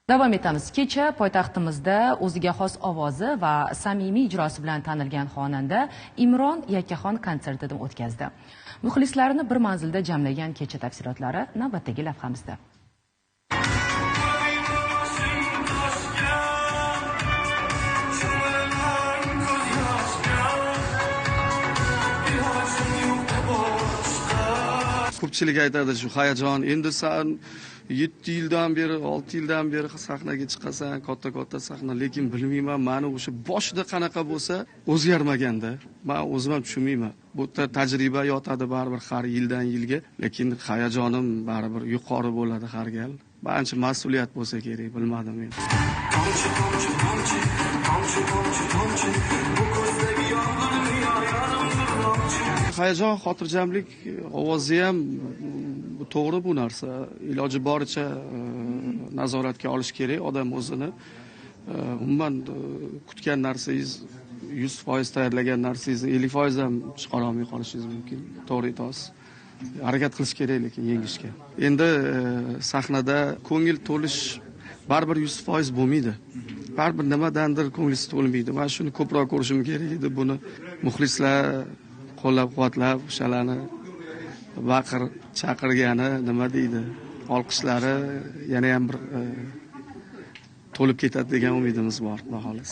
Davom etamiz. Kecha poytaxtimizda o'ziga xos ovozi va samimiy ijrosi bilan tanilgan xonanda Imron Yakkaxon konsertini o'tkazdi. Muxlislarini bir manzilda jamlagan kecha tafsilotlari navbatdagi lavhamizda. Ko'pchilik aytadi shu hayajon, endi sen 7 yildan beri, 6 yildan beri sahnaga chiqasan, katta sahna, lekin bilmayman, meni o'sha boshida qanaqa bo'lsa, o'zgarmaganda. Men o'zim ham tushunmayman. Bu tajriba yotadi baribir har yildan yilga, lekin hayajonim baribir yuqori bo'ladi har gal. Ancha mas'uliyat bo'lsa kerak, bilmadim men. Hayajon, xotirjamlik, ovozi ham to'g'ri bu narsa. Iloji boricha nazoratga olish kerak odam o'zini. Umuman kutgan narsangiz 100% tayyorlagan narsangizni 50% ham chiqara olmay qolishingiz mumkin. To'g'ri aytasiz. Harakat qilish kerak lekin yengishga. Endi sahnada ko'ngil to'lish baribir 100% bo'lmaydi. Baribir nimadandir ko'nglingiz to'lmaydi. Men shuni ko'proq ko'rishim kerak edi. Buni muxlislar qo'llab-quvvatlab, o'shalarni baqir chaqirgani, nima deydi, olqishlari yana ham bir to'lib ketadi degan umidimiz bor, xolos.